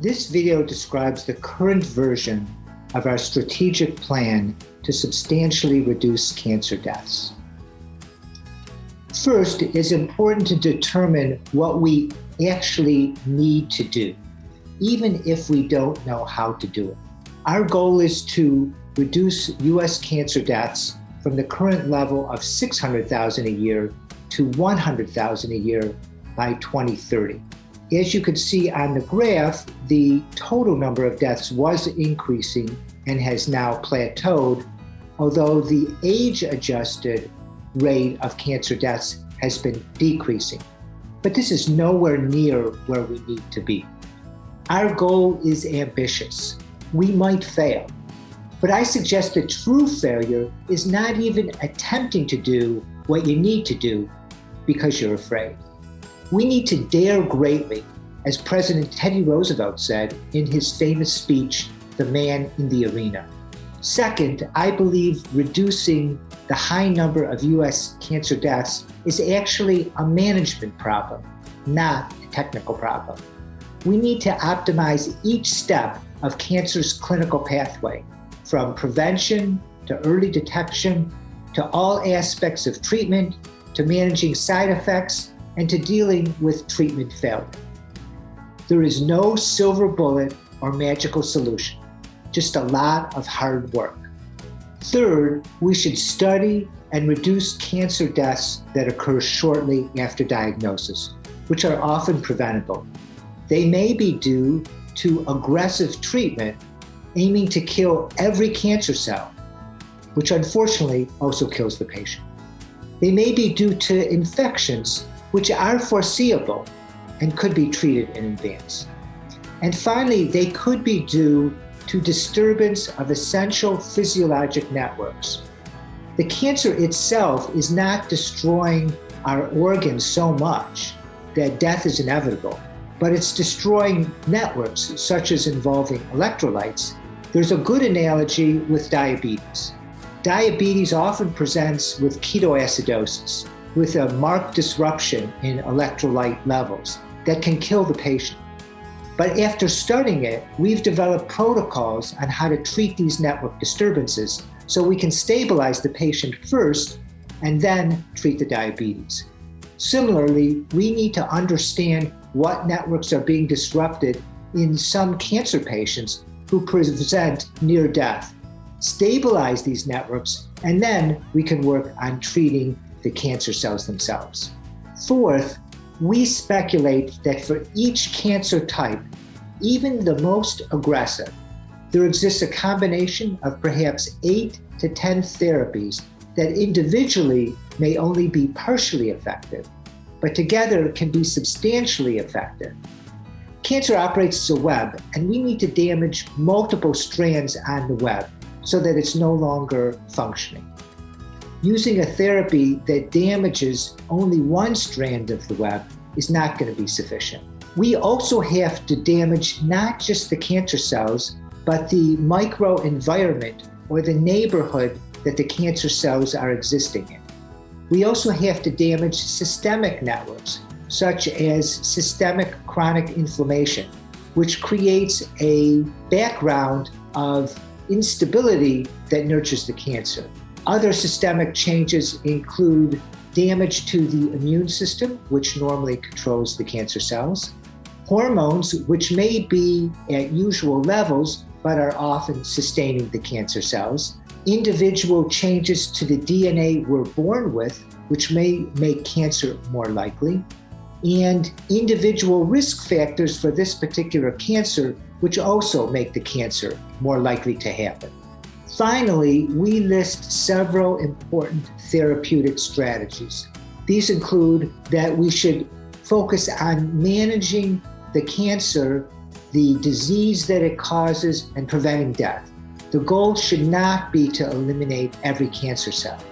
This video describes the current version of our strategic plan to substantially reduce cancer deaths. First, it's important to determine what we actually need to do, even if we don't know how to do it. Our goal is to reduce U.S. cancer deaths from the current level of 600,000 a year to 100,000 a year by 2030. As you can see on the graph, the total number of deaths was increasing and has now plateaued, although the age-adjusted rate of cancer deaths has been decreasing. But this is nowhere near where we need to be. Our goal is ambitious. We might fail, but I suggest that true failure is not even attempting to do what you need to do because you're afraid. We need to dare greatly, as President Teddy Roosevelt said in his famous speech, "The Man in the Arena." Second, I believe reducing the high number of U.S. cancer deaths is actually a management problem, not a technical problem. We need to optimize each step of cancer's clinical pathway, from prevention to early detection, to all aspects of treatment, to managing side effects, and to dealing with treatment failure. There is no silver bullet or magical solution, just a lot of hard work. Third, we should study and reduce cancer deaths that occur shortly after diagnosis, which are often preventable. They may be due to aggressive treatment aiming to kill every cancer cell, which unfortunately also kills the patient. They may be due to infections, which are foreseeable and could be treated in advance. And finally, they could be due to disturbance of essential physiologic networks. The cancer itself is not destroying our organs so much that death is inevitable, but it's destroying networks such as involving electrolytes. There's a good analogy with diabetes. Diabetes often presents with ketoacidosis, with a marked disruption in electrolyte levels that can kill the patient. But after studying it, we've developed protocols on how to treat these network disturbances so we can stabilize the patient first and then treat the diabetes. Similarly, we need to understand what networks are being disrupted in some cancer patients who present near death, stabilize these networks, and then we can work on treating the cancer cells themselves. Fourth, we speculate that for each cancer type, even the most aggressive, there exists a combination of perhaps 8 to 10 therapies that individually may only be partially effective, but together can be substantially effective. Cancer operates as a web, and we need to damage multiple strands on the web so that it's no longer functioning. Using a therapy that damages only one strand of the web is not going to be sufficient. We also have to damage not just the cancer cells, but the microenvironment or the neighborhood that the cancer cells are existing in. We also have to damage systemic networks, such as systemic chronic inflammation, which creates a background of instability that nurtures the cancer. Other systemic changes include damage to the immune system, which normally controls the cancer cells, hormones, which may be at usual levels, but are often sustaining the cancer cells, individual changes to the DNA we're born with, which may make cancer more likely, and individual risk factors for this particular cancer, which also make the cancer more likely to happen. Finally, we list several important therapeutic strategies. These include that we should focus on managing the cancer, the disease that it causes, and preventing death. The goal should not be to eliminate every cancer cell.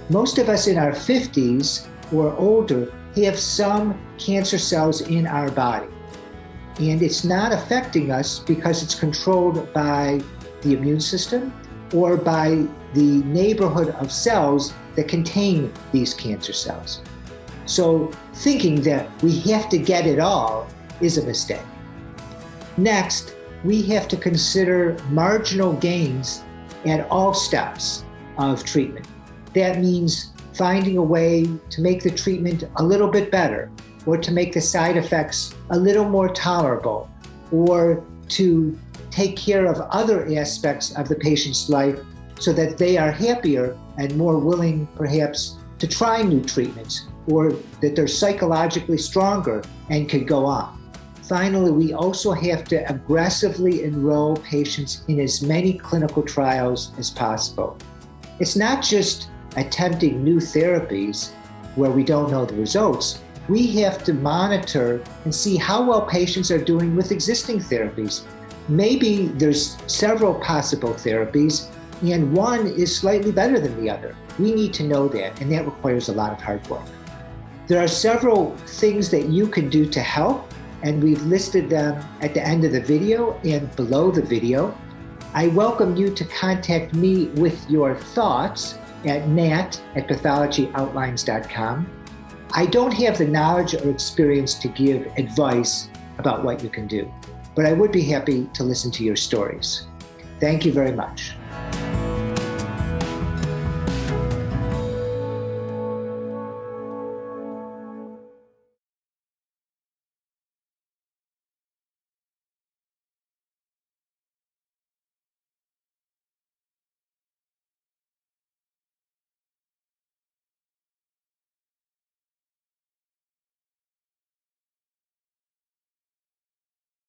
Most of us in our 50s or older have some cancer cells in our body, and it's not affecting us because it's controlled by the immune system or by the neighborhood of cells that contain these cancer cells. So thinking that we have to get it all is a mistake. Next, we have to consider marginal gains at all steps of treatment. That means finding a way to make the treatment a little bit better, or to make the side effects a little more tolerable, or to take care of other aspects of the patient's life so that they are happier and more willing, perhaps, to try new treatments, or that they're psychologically stronger and could go on. Finally, we also have to aggressively enroll patients in as many clinical trials as possible. It's not just attempting new therapies where we don't know the results. We have to monitor and see how well patients are doing with existing therapies. Maybe there's several possible therapies and one is slightly better than the other. We need to know that, and that requires a lot of hard work. There are several things that you can do to help, and we've listed them at the end of the video and below the video. I welcome you to contact me with your thoughts at nat@pathologyoutlines.com. I don't have the knowledge or experience to give advice about what you can do, but I would be happy to listen to your stories. Thank you very much.